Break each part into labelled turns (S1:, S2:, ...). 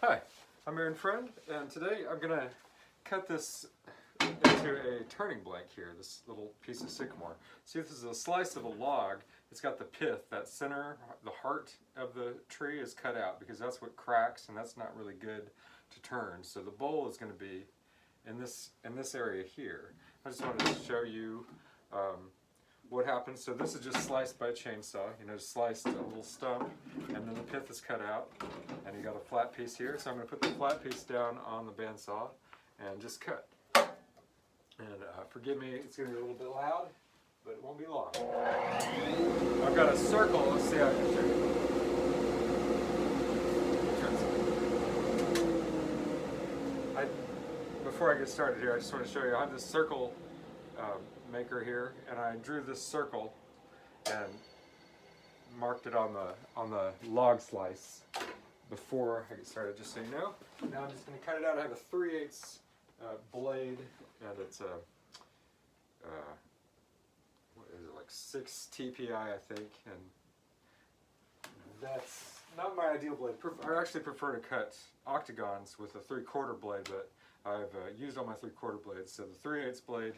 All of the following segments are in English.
S1: Hi, I'm Aaron Friend, and today I'm going to cut this into a turning blank here, this little piece of sycamore. See, this is a slice of a log. It's got the pith, that center, the heart of the tree is cut out because that's what cracks and that's not really good to turn. So the bowl is going to be in this area here. I just wanted to show you what happens. So this is just sliced by a chainsaw, sliced a little stump, and then the pith is cut out, and you got a flat piece here. So I'm going to put the flat piece down on the bandsaw and just cut. And forgive me, it's going to be a little bit loud, but it won't be long. I've got a circle. Let's see how I can show you. Before I get started here, I just want to show you. I have this circle maker here, and I drew this circle and marked it on the log slice before I get started, just so you know. Now I'm just going to cut it out. I have a 3/8 blade, and it's a what is it, like 6 TPI, I think, and that's not my ideal blade. I actually prefer to cut octagons with a 3/4 blade, but I've used all my 3/4 blades. So the 3/8 blade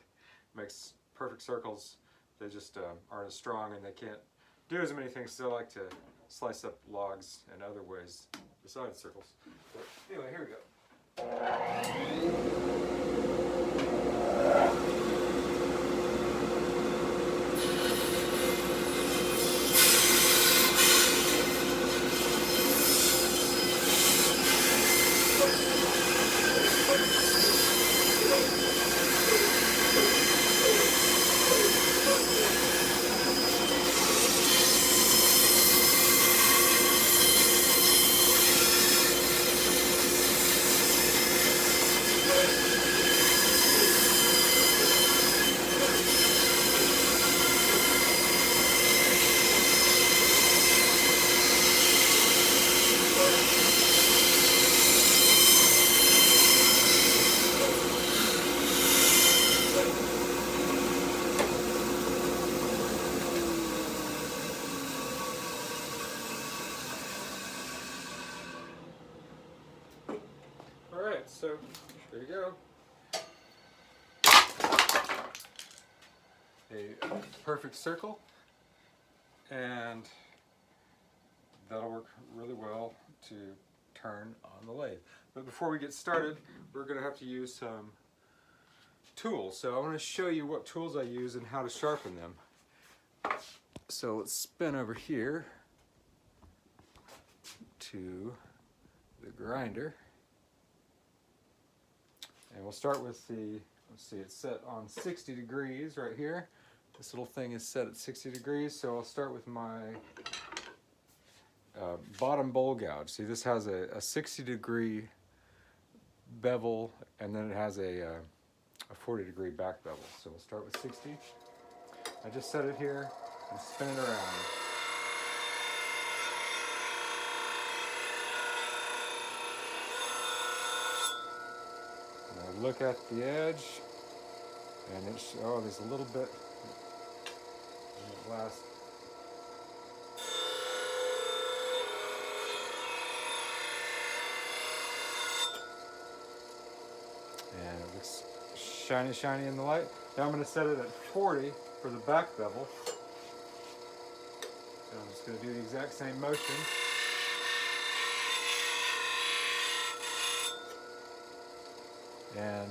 S1: makes perfect circles. They just aren't as strong, and they can't do as many things. So I like to slice up logs in other ways besides circles. But anyway, here we go. Alright, so there you go. A perfect circle, and that'll work really well to turn on the lathe. But before we get started, we're going to have to use some tools. So I want to show you what tools I use and how to sharpen them. So let's spin over here to the grinder. And we'll start with let's see, it's set on 60 degrees right here. This little thing is set at 60 degrees, so I'll start with my bottom bowl gouge. See, this has a 60-degree bevel, and then it has a 40-degree back bevel. So we'll start with 60. I just set it here and spin it around. And I look at the edge, and there's a little bit in the last. And it looks shiny in the light. Now I'm going to set it at 40 for the back bevel. And I'm just going to do the exact same motion. And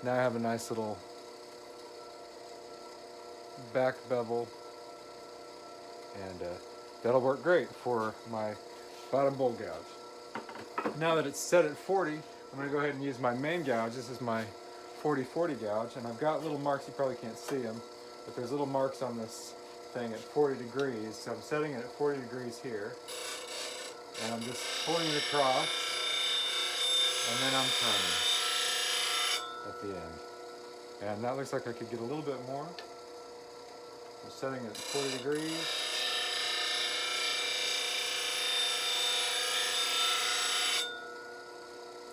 S1: now I have a nice little back bevel, and that'll work great for my bottom bowl gouge. Now that it's set at 40, I'm going to go ahead and use my main gouge. This is my 40/40 gouge, and I've got little marks. You probably can't see them, but there's little marks on this thing at 40 degrees. So I'm setting it at 40 degrees here, and I'm just pulling it across, and then I'm turning at the end. And that looks like I could get a little bit more. I'm setting it at 40 degrees.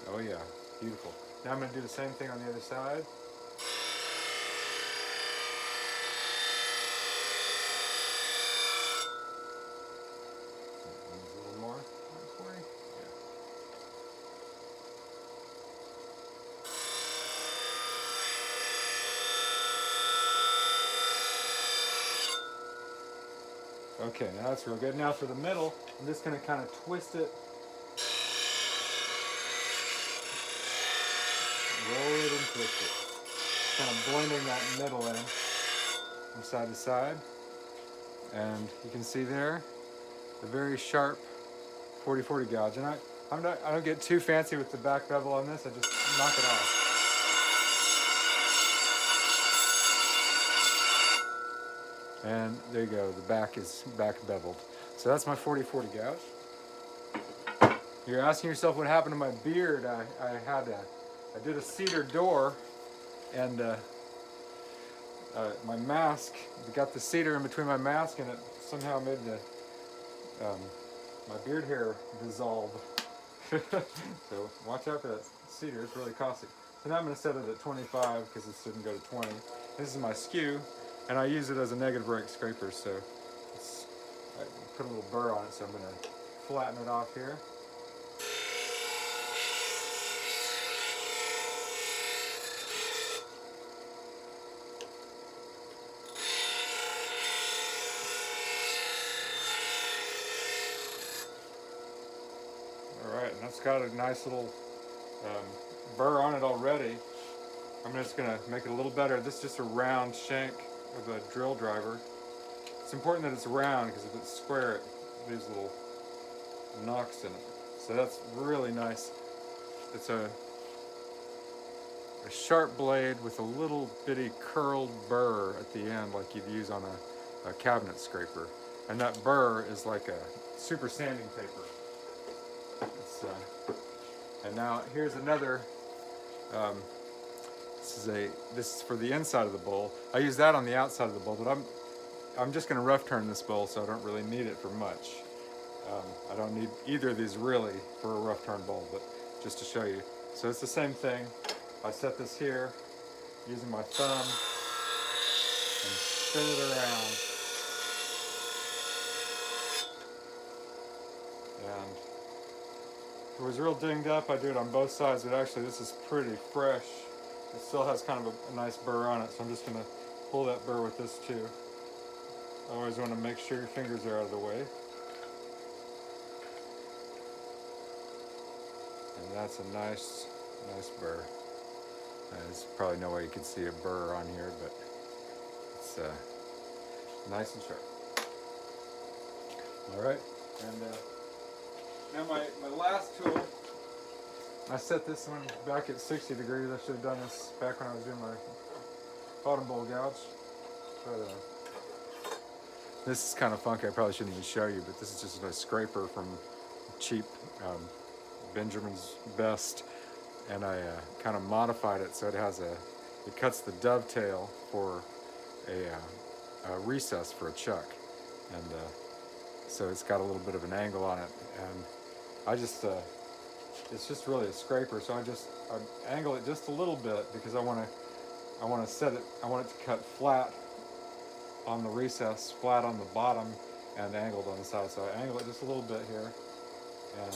S1: Oh yeah, beautiful. Now I'm going to do the same thing on the other side. A little more. 40. Yeah. Okay, now that's real good. Now for the middle, I'm just going to kind of twist it, roll it and twist it. Kind of blending that middle in from side to side. And you can see there, a very sharp 40/40 gouge. And I don't get too fancy with the back bevel on this, I just knock it off. And there you go, the back is back beveled. So that's my 40/40 gouge. You're asking yourself what happened to my beard. I did a cedar door, and my mask, got the cedar in between my mask, and it somehow made my beard hair dissolve. So watch out for that cedar, it's really caustic. So now I'm going to set it at 25 because it shouldn't go to 20. This is my skew, and I use it as a negative rake scraper, so I put a little burr on it, so I'm going to flatten it off here. Alright, and that's got a nice little burr on it already. I'm just going to make it a little better. This is just a round shank with a drill driver. It's important that it's round because if it's square it leaves little knocks in it. So that's really nice. It's a sharp blade with a little bitty curled burr at the end like you'd use on a cabinet scraper. And that burr is like a super sanding paper. And now here's another, this is for the inside of the bowl. I use that on the outside of the bowl, but I'm just going to rough turn this bowl, so I don't really need it for much. I don't need either of these really for a rough turn bowl, but just to show you. So it's the same thing. I set this here using my thumb and spin it around. And if it was real dinged up, I do it on both sides, but actually this is pretty fresh. It still has kind of a nice burr on it, so I'm just going to pull that burr with this too. Always want to make sure your fingers are out of the way. And that's a nice burr. There's probably no way you could see a burr on here, but it's nice and sharp. All right, and now my last tool, I set this one back at 60 degrees. I should have done this back when I was doing my bottom bowl gouge. But this is kind of funky. I probably shouldn't even show you, but this is just a scraper from cheap Benjamin's Best, and I kind of modified it so it cuts the dovetail for a recess for a chuck, and so it's got a little bit of an angle on it, and it's just really a scraper, so I angle it just a little bit because I want to set it. I want it to cut flat on the recess, flat on the bottom, and angled on the side. So I angle it just a little bit here, and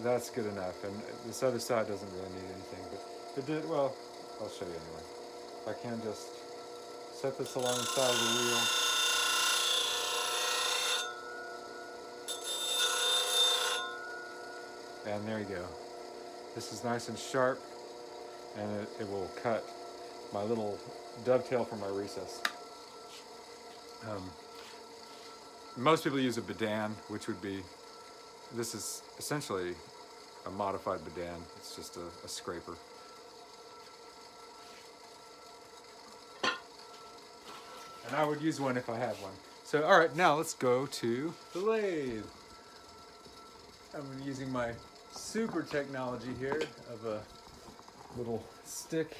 S1: that's good enough. And this other side doesn't really need anything, but it did. Well, I'll show you anyway. I can just set this along the side of the wheel. And there you go. This is nice and sharp, and it will cut my little dovetail from my recess. Most people use a bedan, which would be, this is essentially a modified bedan. It's just a scraper. And I would use one if I had one. So, all right, now let's go to the lathe. I'm using my super technology here of a little stick.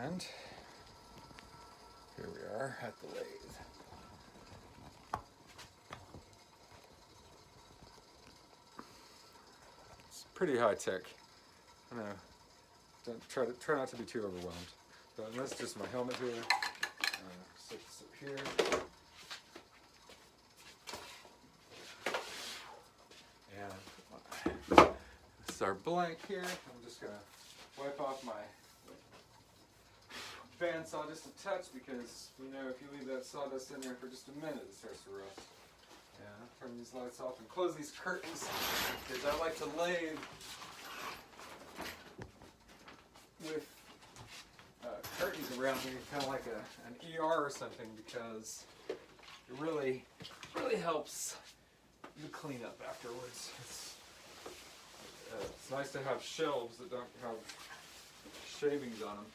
S1: And here we are at the lathe. It's pretty high tech. I know. Try not to be too overwhelmed. So that's just my helmet here. Stick this up here. And our blank here. I'm just gonna wipe off my bandsaw just a touch because you know if you leave that sawdust in there for just a minute it starts to rust. Yeah, I'll turn these lights off and close these curtains because I like to lathe with curtains around me, kind of like an ER or something, because it really helps the cleanup afterwards. It's nice to have shelves that don't have shavings on them,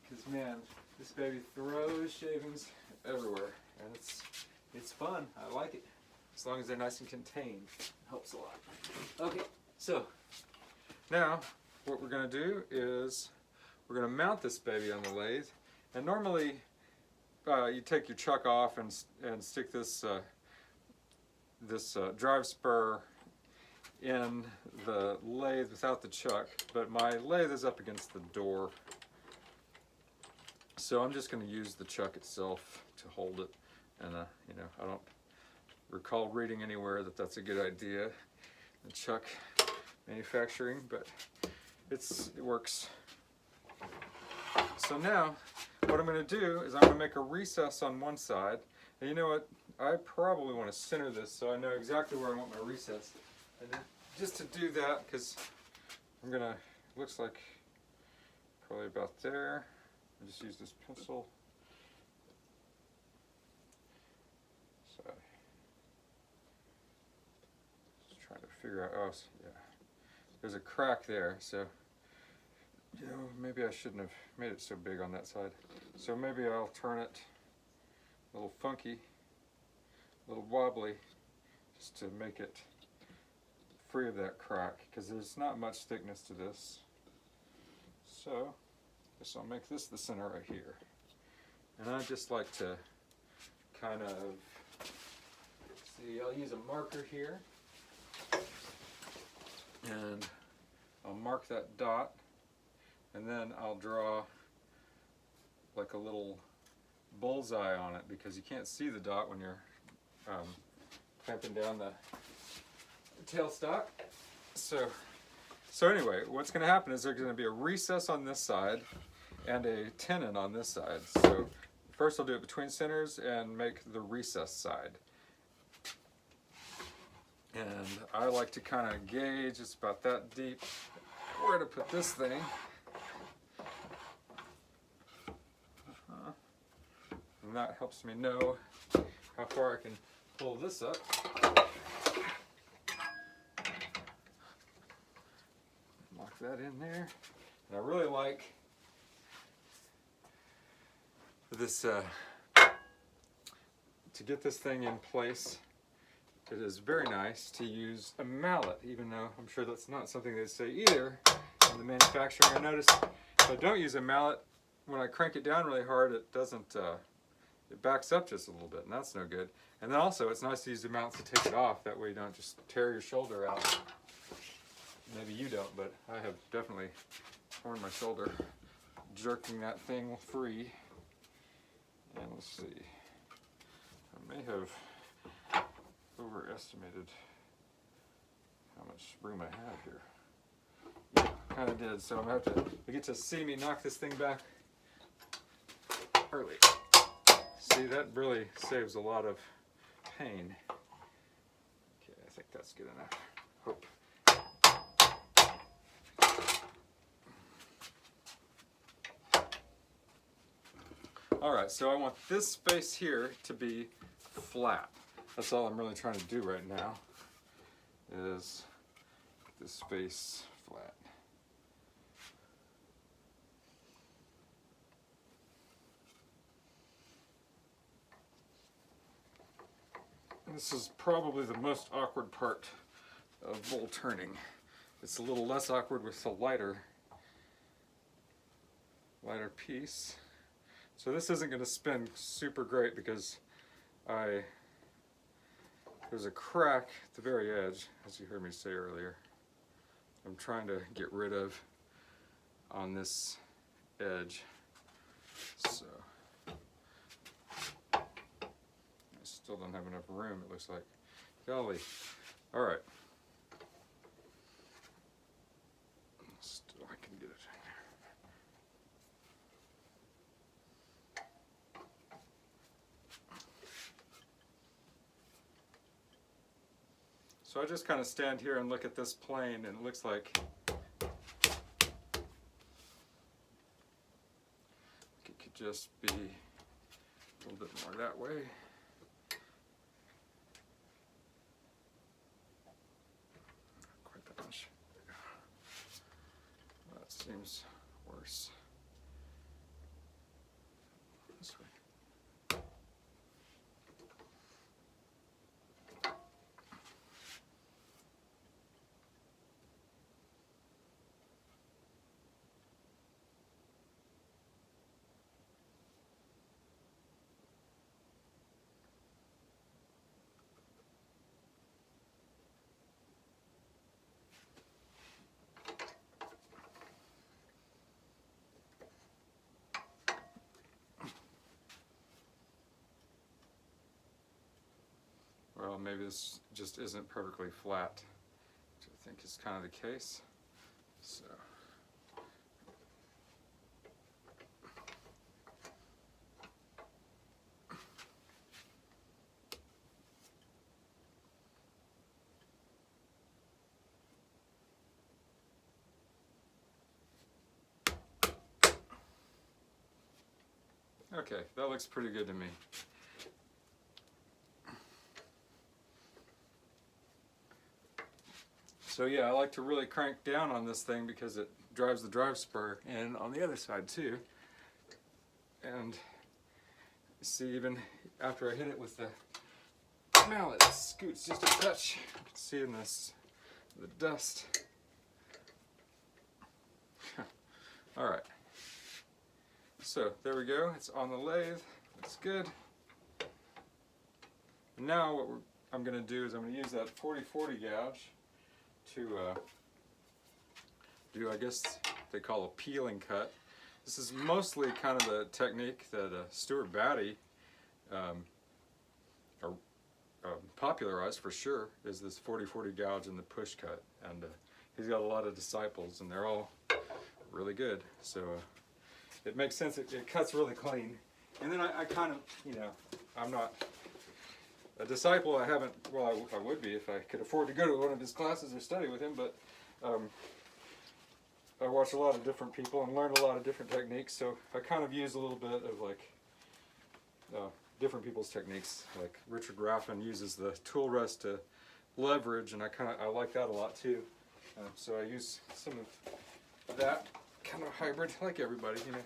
S1: because man, this baby throws shavings everywhere, and it's fun. I like it, as long as they're nice and contained. It helps a lot. Okay, so now what we're going to do is we're going to mount this baby on the lathe, and normally you take your chuck off and stick this drive spur in the lathe without the chuck, but my lathe is up against the door, so I'm just going to use the chuck itself to hold it. And you know, I don't recall reading anywhere that that's a good idea in chuck manufacturing, but it works. So now what I'm going to do is I'm going to make a recess on one side, and you know what, I probably want to center this so I know exactly where I want my recess. And then just to do that, because I'm going to, looks like probably about there, I just use this pencil. So just trying to figure out, oh yeah, there's a crack there, so you know, maybe I shouldn't have made it so big on that side. So maybe I'll turn it a little funky, a little wobbly, just to make it free of that crack, because there's not much thickness to this. So I guess I'll make this the center right here. And I just like to kind of, see, I'll use a marker here, and I'll mark that dot. And then I'll draw like a little bullseye on it, because you can't see the dot when you're clamping down the tailstock. So anyway, what's going to happen is there's going to be a recess on this side and a tenon on this side. So first I'll do it between centers and make the recess side. And I like to kind of gauge, it's about that deep, where to put this thing. And that helps me know how far I can pull this up. Lock that in there. And I really like this, to get this thing in place, it is very nice to use a mallet, even though I'm sure that's not something they say either in the manufacturing. I noticed if I don't use a mallet, when I crank it down really hard, it doesn't, it backs up just a little bit, and that's no good. And then also, it's nice to use the mounts to take it off. That way you don't just tear your shoulder out. Maybe you don't, but I have definitely torn my shoulder jerking that thing free. And let's see, I may have overestimated how much room I have here. Yeah, kind of did. So I'm gonna have to, you get to see me knock this thing back early. See, that really saves a lot of pain. Okay, I think that's good enough. Hope. Alright, so I want this space here to be flat. That's all I'm really trying to do right now, is this space flat. This is probably the most awkward part of bowl turning. It's a little less awkward with the lighter piece. So this isn't going to spin super great because there's a crack at the very edge, as you heard me say earlier. I'm trying to get rid of on this edge. So I still don't have enough room, it looks like. Golly. All right. So I just kind of stand here and look at this plane, and it looks like it could just be a little bit more that way. Not quite that much. That seems worse. This way. Well, maybe this just isn't perfectly flat, which I think is kind of the case. So. Okay, that looks pretty good to me. So yeah, I like to really crank down on this thing because it drives the drive spur in on the other side too. And you see, even after I hit it with the mallet, it scoots just a touch. You can see in this, the dust. All right. So there we go, it's on the lathe, looks good. And now what I'm going to do is I'm going to use that 40/40 gouge to do, I guess they call a peeling cut. This is mostly kind of the technique that Stuart Batty popularized for sure, is this 40/40 gouge and the push cut. And he's got a lot of disciples and they're all really good. So it makes sense, it cuts really clean. And then I kind of, you know, I'm not a disciple, I haven't, well I would be if I could afford to go to one of his classes or study with him, but I watch a lot of different people and learn a lot of different techniques, so I kind of use a little bit of like different people's techniques. Like Richard Raffin uses the tool rest to leverage, and I like that a lot too. So I use some of that kind of hybrid, like everybody, you know.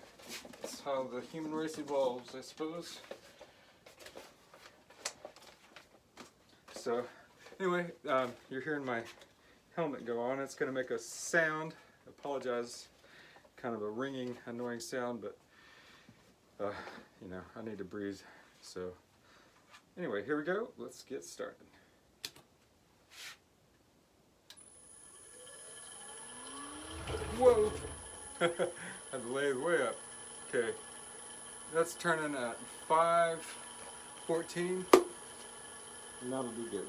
S1: That's how the human race evolves, I suppose. So anyway, you're hearing my helmet go on. It's going to make a sound. I apologize, kind of a ringing, annoying sound, but you know, I need to breathe. So anyway, here we go. Let's get started. Whoa! Had the lathe way up. Okay, that's turning at 5:14. And that'll be good.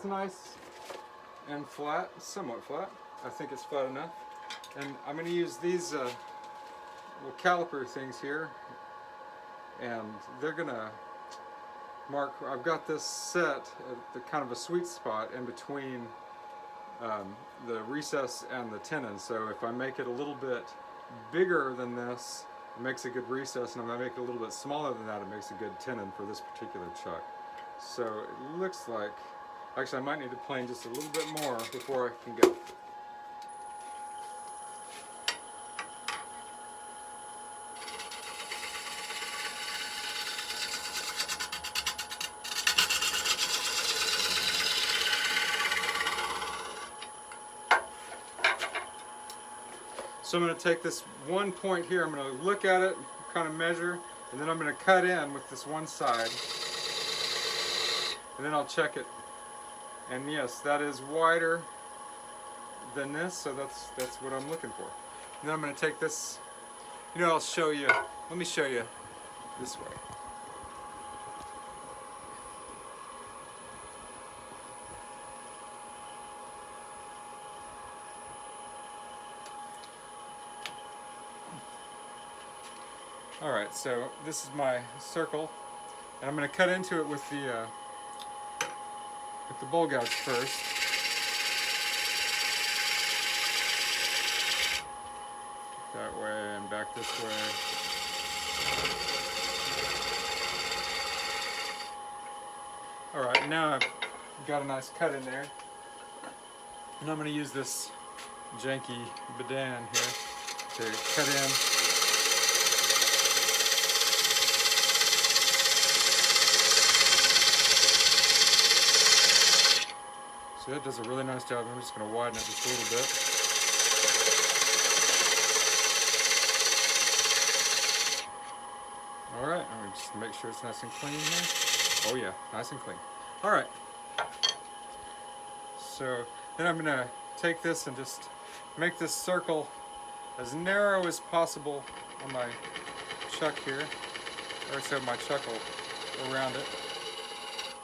S1: that's nice and flat, somewhat flat. I think it's flat enough. And I'm going to use these little caliper things here, and they're going to mark. I've got this set at the kind of a sweet spot in between the recess and the tenon. So if I make it a little bit bigger than this, it makes a good recess, and if I make it a little bit smaller than that, it makes a good tenon for this particular chuck. So it looks like, actually I might need to plane just a little bit more before I can go. So I'm going to take this one point here, I'm going to look at it, kind of measure, and then I'm going to cut in with this one side, and then I'll check it. And yes, that is wider than this, so that's what I'm looking for. And then I'm going to take this, I'll show you, let me show you this way. Alright, so this is my circle, and I'm going to cut into it with the bowl gouge first. That way and back this way. Alright, now I've got a nice cut in there, and I'm going to use this janky bedan here to cut in. So that does a really nice job. I'm just going to widen it just a little bit. Alright, I'm going to just make sure it's nice and clean here. Oh yeah, nice and clean. Alright. So then I'm going to take this and just make this circle as narrow as possible on my chuck here. Or so my chuck will go around it.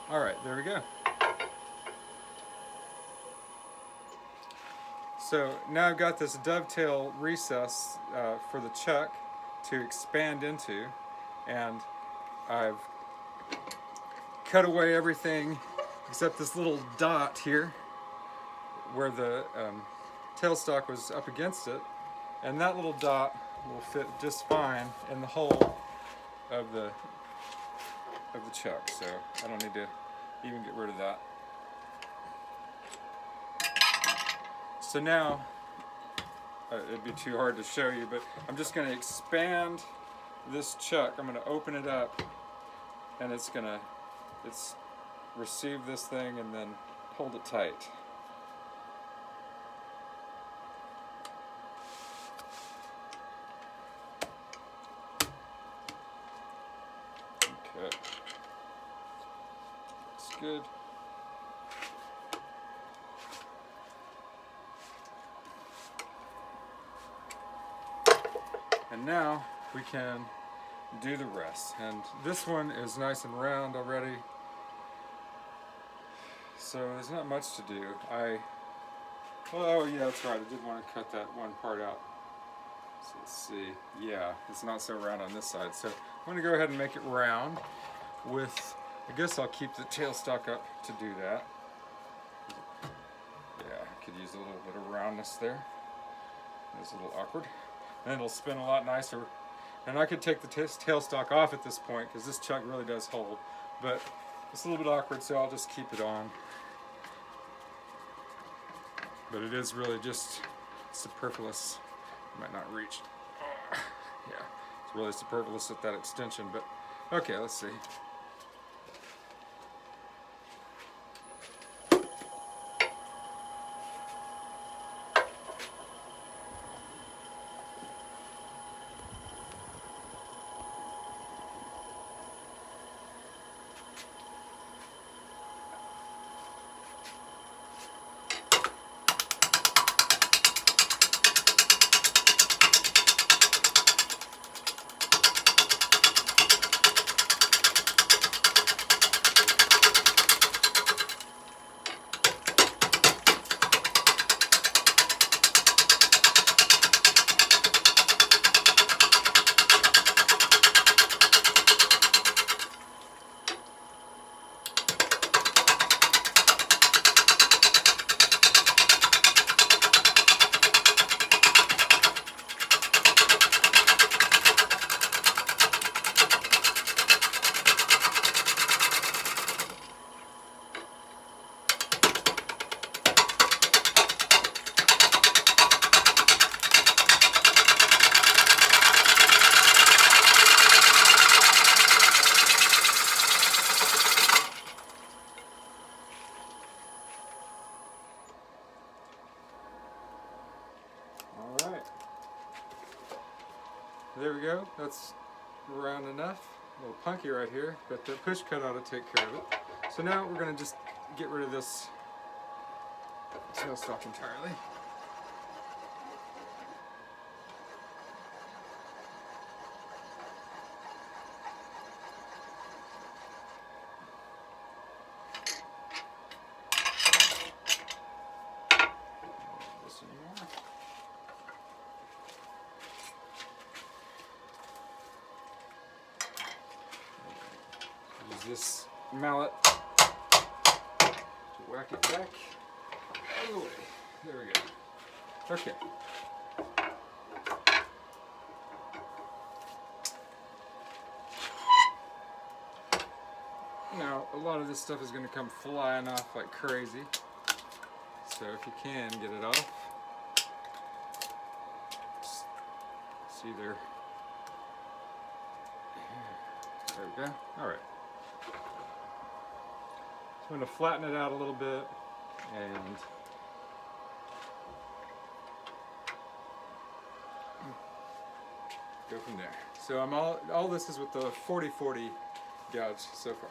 S1: Alright, there we go. So now I've got this dovetail recess for the chuck to expand into, and I've cut away everything except this little dot here where the tailstock was up against it, and that little dot will fit just fine in the hole of the chuck, so I don't need to even get rid of that. So now, it'd be too hard to show you, but I'm just going to expand this chuck. I'm going to open it up, and it's receive this thing and then hold it tight. Okay, that's good. And now we can do the rest. And this one is nice and round already, so there's not much to do. Oh yeah, that's right, I did want to cut that one part out. So let's see, yeah, it's not so round on this side. So I'm going to go ahead and make it round with, I guess I'll keep the tailstock up to do that. Yeah, I could use a little bit of roundness there. It's a little awkward. And it'll spin a lot nicer. And I could take the tailstock off at this point because this chuck really does hold. But it's a little bit awkward, so I'll just keep it on. But it is really just superfluous. Might not reach. Yeah, it's really superfluous at that extension. But okay, let's see. there we go. That's round enough. A little punky right here, but the push cut ought to take care of it. So now we're going to just get rid of this tailstock entirely. This anymore. Use this mallet to whack it back out of the way. There we go. Okay. Now, a lot of this stuff is going to come flying off like crazy. So if you can get it off, see there. There we go. All right. So I'm going to flatten it out a little bit and go from there. So I'm all this is with the 40/40 gouge so far.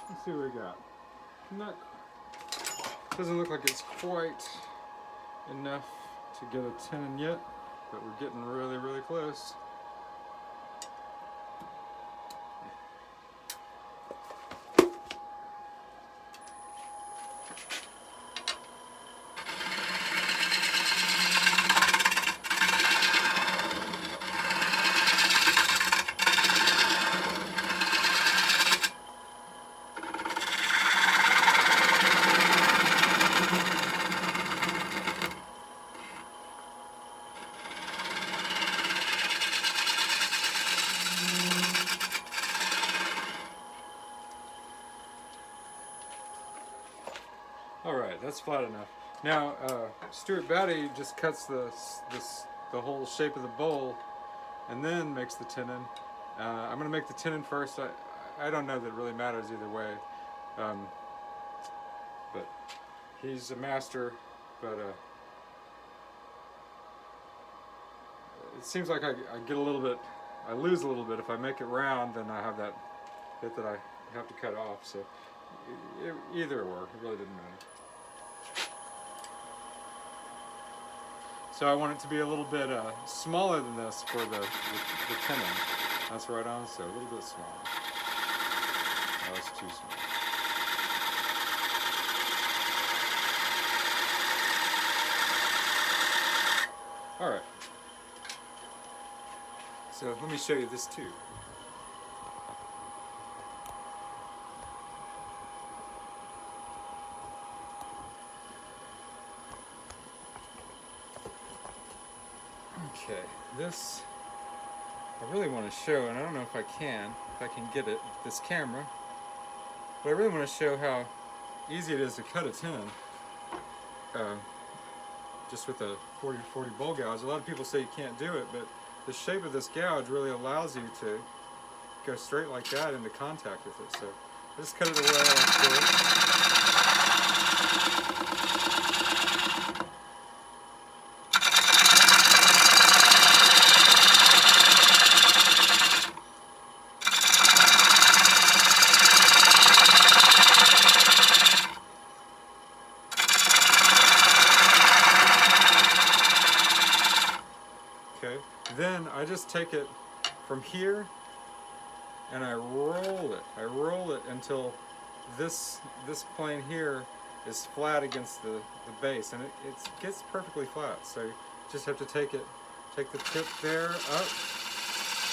S1: Let's see what we got. Doesn't look like it's quite enough to get a tenon yet, but we're getting really, really close. Alright, that's flat enough. Now, Stuart Batty just cuts the whole shape of the bowl and then makes the tenon. I'm going to make the tenon first. I don't know that it really matters either way. But he's a master, but it seems like I get a little bit, I lose a little bit. If I make it round, then I have that bit that I have to cut off. So either or, it really didn't matter. So I want it to be a little bit smaller than this for the tenon. That's right on, so a little bit smaller. Oh, it's too small. All right. So let me show you this too. Okay, this I really want to show, and I don't know if I can get it with this camera, but I really want to show how easy it is to cut a tenon just with a 40 bowl gouge. A lot of people say you can't do it, but the shape of this gouge really allows you to go straight like that into contact with it. So I just cut it away like this. Okay, then I just take it from here and I roll it. I roll it until this plane here is flat against the base, and it gets perfectly flat. So you just have to take the tip there up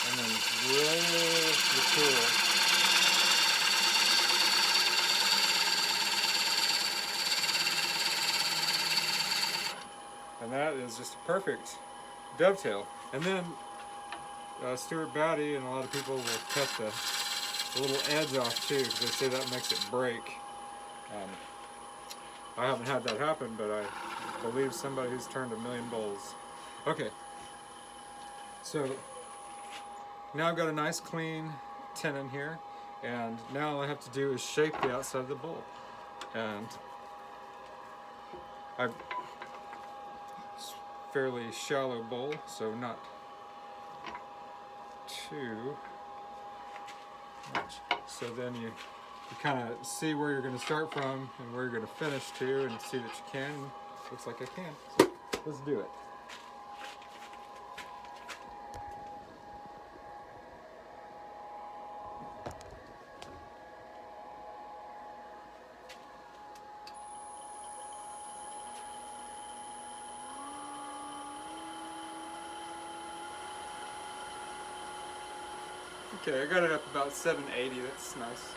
S1: and then roll the tool. And that is just a perfect dovetail. And then Stuart Batty and a lot of people will cut the little edge off too, because they say that makes it break. I haven't had that happen, but I believe somebody who's turned 1,000,000 bowls. Okay, so now I've got a nice clean tenon here, and now all I have to do is shape the outside of the bowl. And I've fairly shallow bowl, so not too much. So then you kind of see where you're going to start from and where you're going to finish to, and see that you can. Looks like I can. So let's do it. Okay, I got it up about 780, that's nice.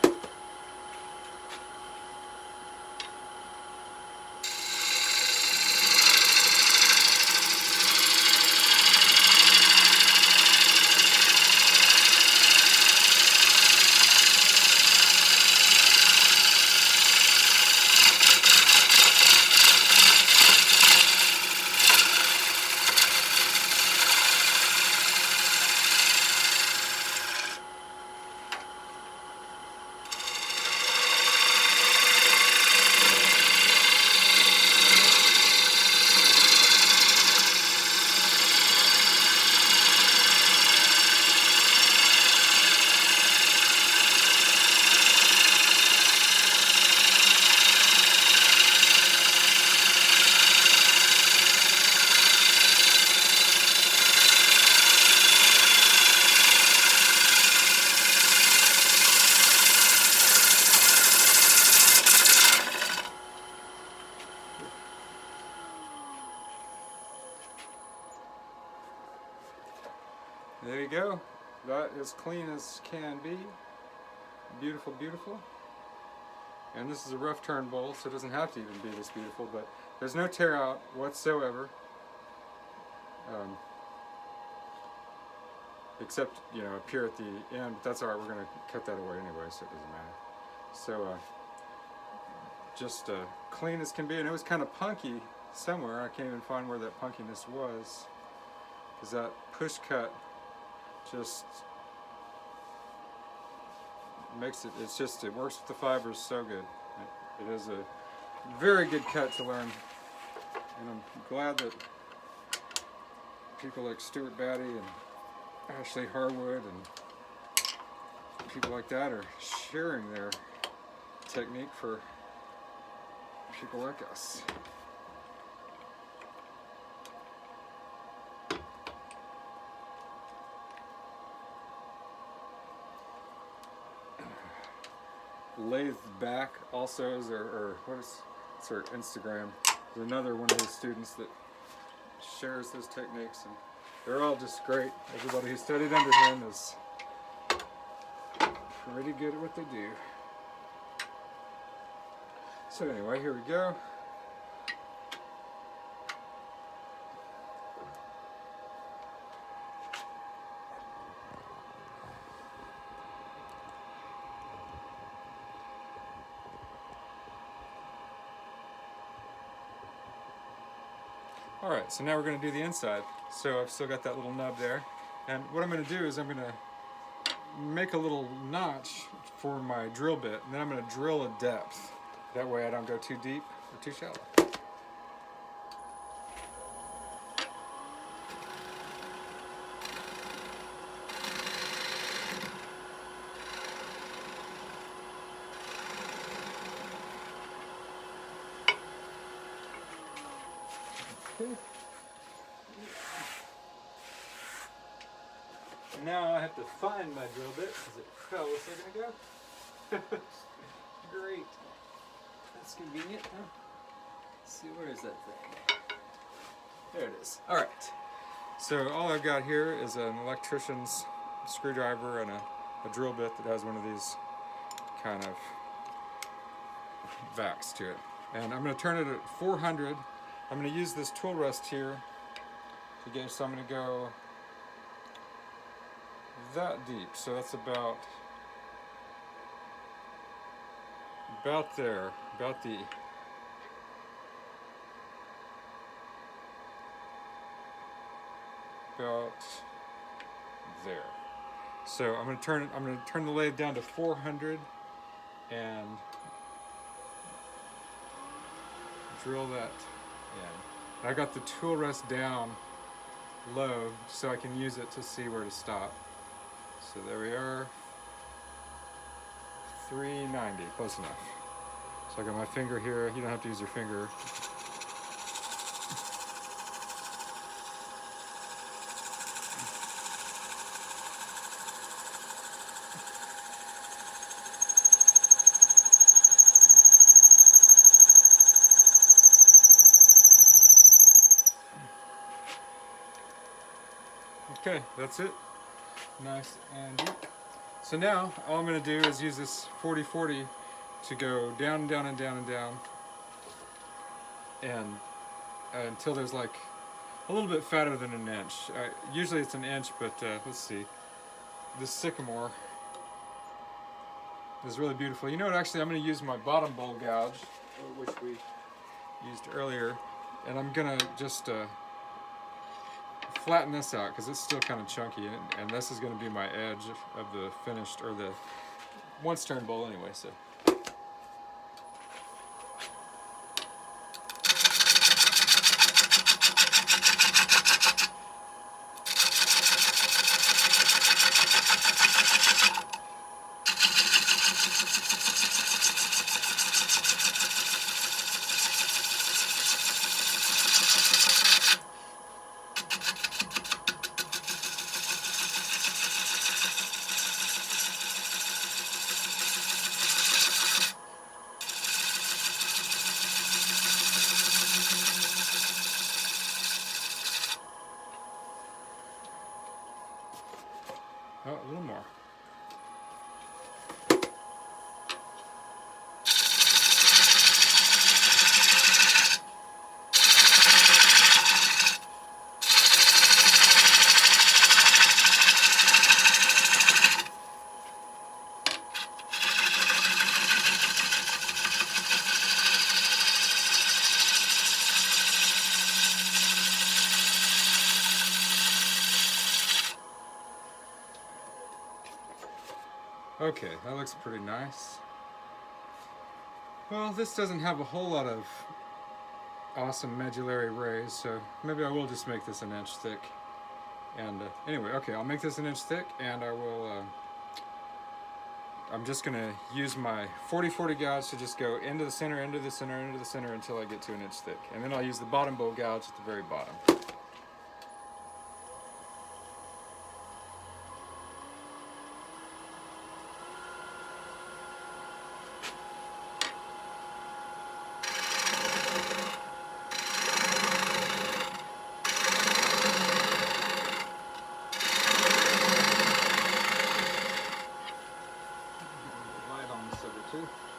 S1: There you go. That is clean as can be. Beautiful, beautiful. And this is a rough turn bowl, so it doesn't have to even be this beautiful, but there's no tear out whatsoever. Except, you know, up here at the end, but that's alright, we're going to cut that away anyway, so it doesn't matter. So, just clean as can be, and it was kind of punky somewhere. I can't even find where that punkiness was, because that push cut just makes it, it works with the fibers so good. It is a very good cut to learn, and I'm glad that people like Stuart Batty and Ashley Harwood and people like that are sharing their technique for people like us. Lathe back also is it's her Instagram. There's another one of his students that shares those techniques, and they're all just great. Everybody who studied under him is pretty good at what they do. So anyway, here we go. Alright, so now we're going to do the inside. So I've still got that little nub there. And what I'm going to do is I'm going to make a little notch for my drill bit, and then I'm going to drill a depth. That way I don't go too deep or too shallow. Okay. Now I have to find my drill bit because it fell a second ago. Great. That's convenient, huh? Let's see, where is that thing? There it is. Alright. So all I've got here is an electrician's screwdriver and a drill bit that has one of these kind of vacs to it. And I'm going to turn it at 400. I'm going to use this tool rest here to get, so I'm going to go that deep. So that's about there, about there. So I'm going to turn the lathe down to 400 and drill that in. I got the tool rest down low so I can use it to see where to stop. So there we are, 390, close enough. So I got my finger here. You don't have to use your finger. Okay, that's it. Nice and deep. So now all I'm going to do is use this 40-40 to go down and down and down and down, and until there's like a little bit fatter than an inch. Usually it's an inch, but let's see. This sycamore is really beautiful. You know what? Actually, I'm going to use my bottom bowl gouge, which we used earlier, and I'm going to just flatten this out because it's still kind of chunky, and this is going to be my edge of the finished, or the once turned bowl anyway. So oh, a little more. Okay, that looks pretty nice. Well, this doesn't have a whole lot of awesome medullary rays, so maybe I will just make this an inch thick. And anyway, okay, I'll make this an inch thick, and I will, I'm just going to use my 40-40 gouge to just go into the center, into the center, into the center until I get to an inch thick. And then I'll use the bottom bowl gouge at the very bottom.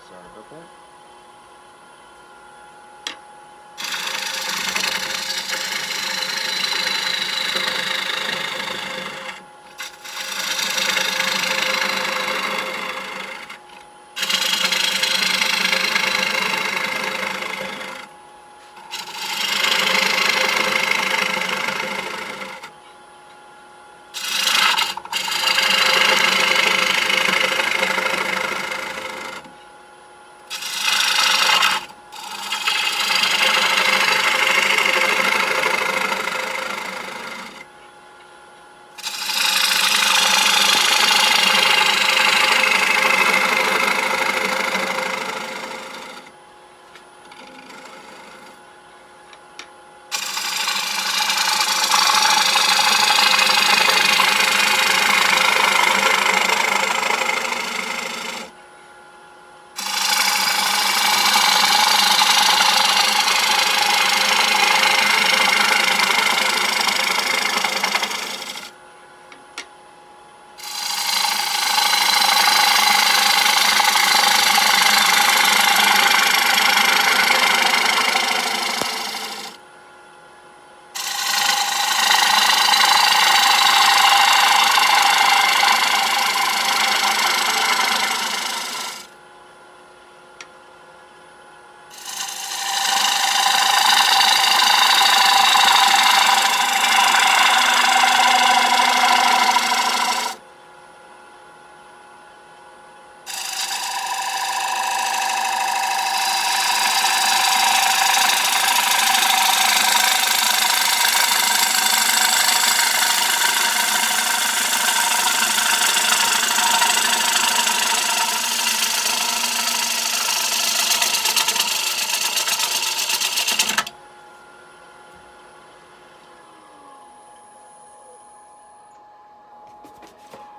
S1: Sorry about that.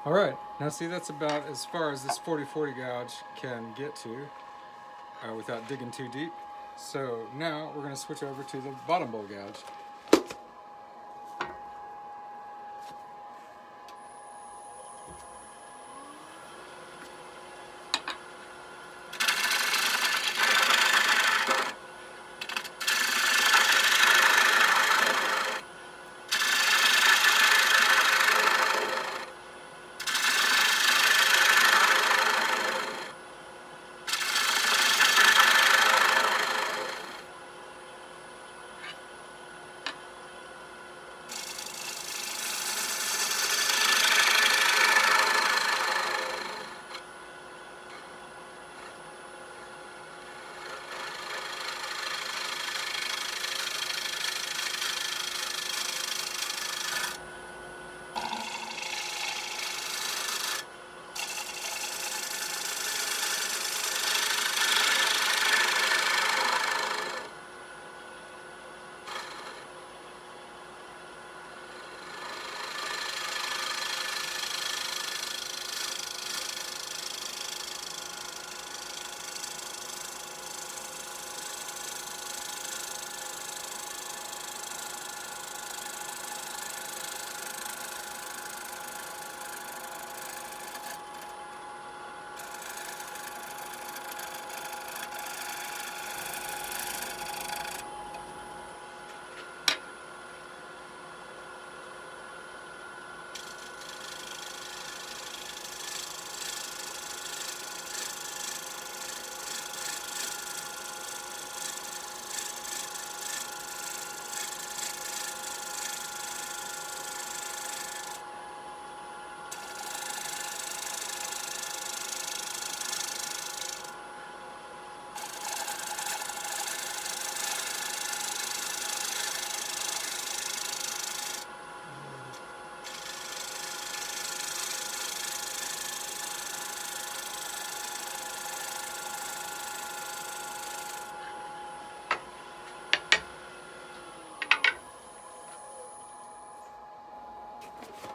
S1: Alright, now see, that's about as far as this 40-40 gouge can get to without digging too deep. So now we're going to switch over to the bottom bowl gouge.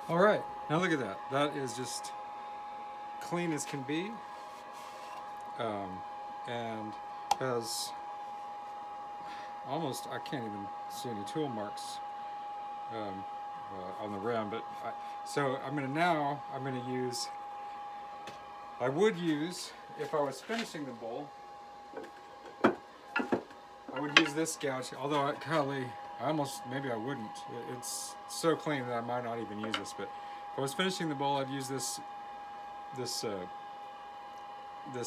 S1: All right, now look at that. That is just clean as can be, and has almost, I can't even see any tool marks on the rim, but so I'm going to use, I would use, if I was finishing the bowl, I would use this gouge, although golly, maybe I wouldn't. It's so clean that I might not even use this, but if I was finishing the bowl, I'd use this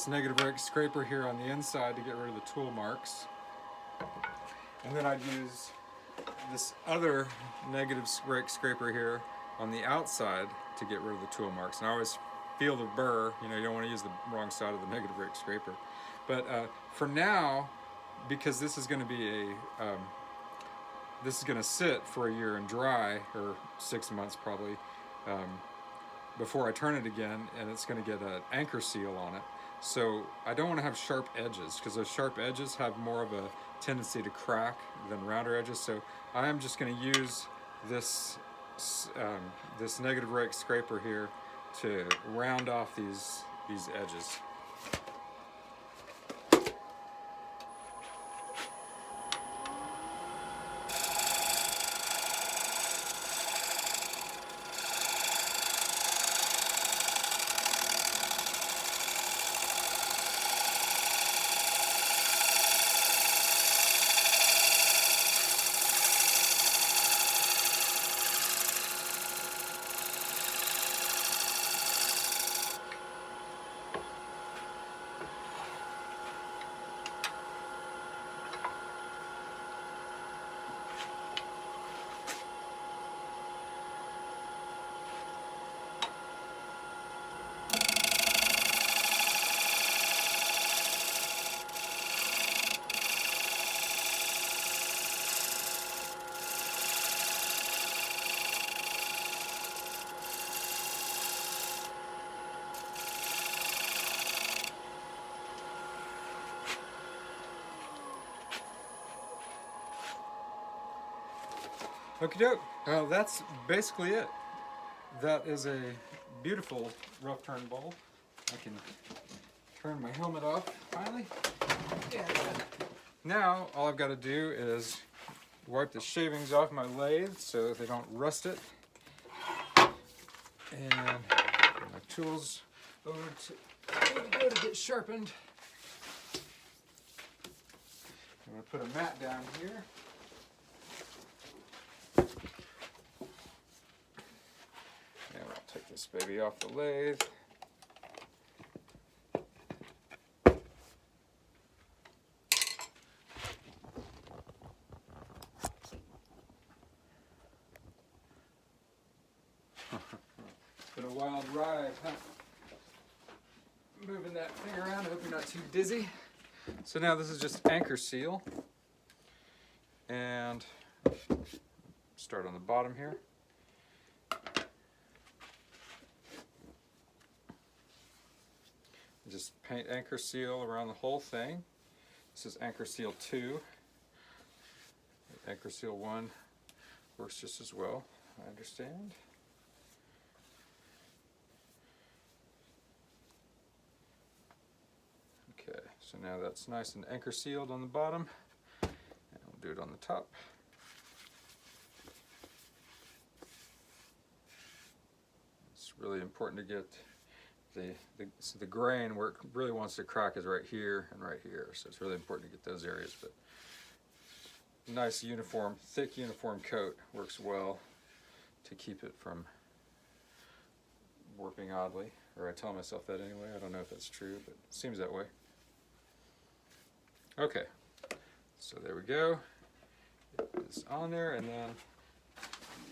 S1: negative rake scraper here on the inside to get rid of the tool marks. And then I'd use this other negative rake scraper here on the outside to get rid of the tool marks. And I always feel the burr, you don't want to use the wrong side of the negative rake scraper. But for now, because this is going to be this is going to sit for a year and dry, or 6 months probably, before I turn it again, and it's going to get an anchor seal on it. So I don't want to have sharp edges, because those sharp edges have more of a tendency to crack than rounder edges. So I am just going to use this this negative rake scraper here to round off these edges. Okie doke. That's basically it. That is a beautiful rough turn bowl. I can turn my helmet off finally. And now all I've got to do is wipe the shavings off my lathe so they don't rust it. And my tools over to go to get sharpened. I'm going to put a mat down here. And I'll take this baby off the lathe. It's been a wild ride, huh? Moving that thing around, I hope you're not too dizzy. So now this is just anchor seal. And start on the bottom here. Just paint anchor seal around the whole thing. This is anchor seal 2. Anchor seal 1 works just as well, I understand. Okay, so now that's nice and anchor sealed on the bottom, and we'll do it on the top. It's really important to get the grain where it really wants to crack is right here and right here, so it's really important to get those areas. But nice uniform, thick uniform coat works well to keep it from warping oddly, or I tell myself that anyway. I don't know if that's true, but it seems that way. Okay, so there we go. It's on there, and then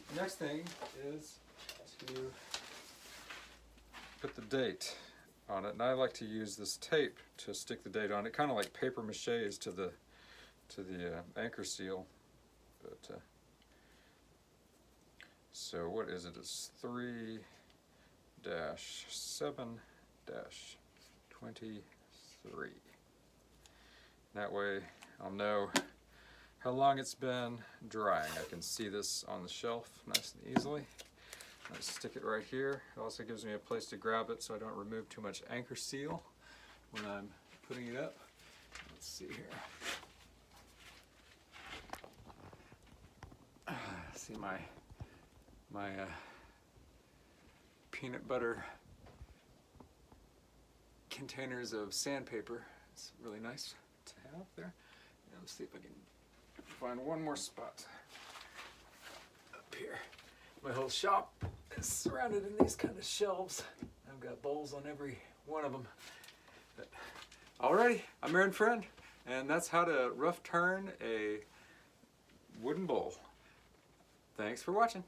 S1: the next thing is to put the date on it. And I like to use this tape to stick the date on it, kind of like paper mache is to the anchor seal. But so what is it? It's 3-7-23. That way I'll know how long it's been drying. I can see this on the shelf nice and easily. I stick it right here. It also gives me a place to grab it so I don't remove too much anchor seal when I'm putting it up. Let's see here. See my peanut butter containers of sandpaper. It's really nice to have there. And let's see if I can find one more spot up here. My whole shop is surrounded in these kind of shelves. I've got bowls on every one of them. But, alrighty, I'm Aaron Friend, and that's how to rough turn a wooden bowl. Thanks for watching.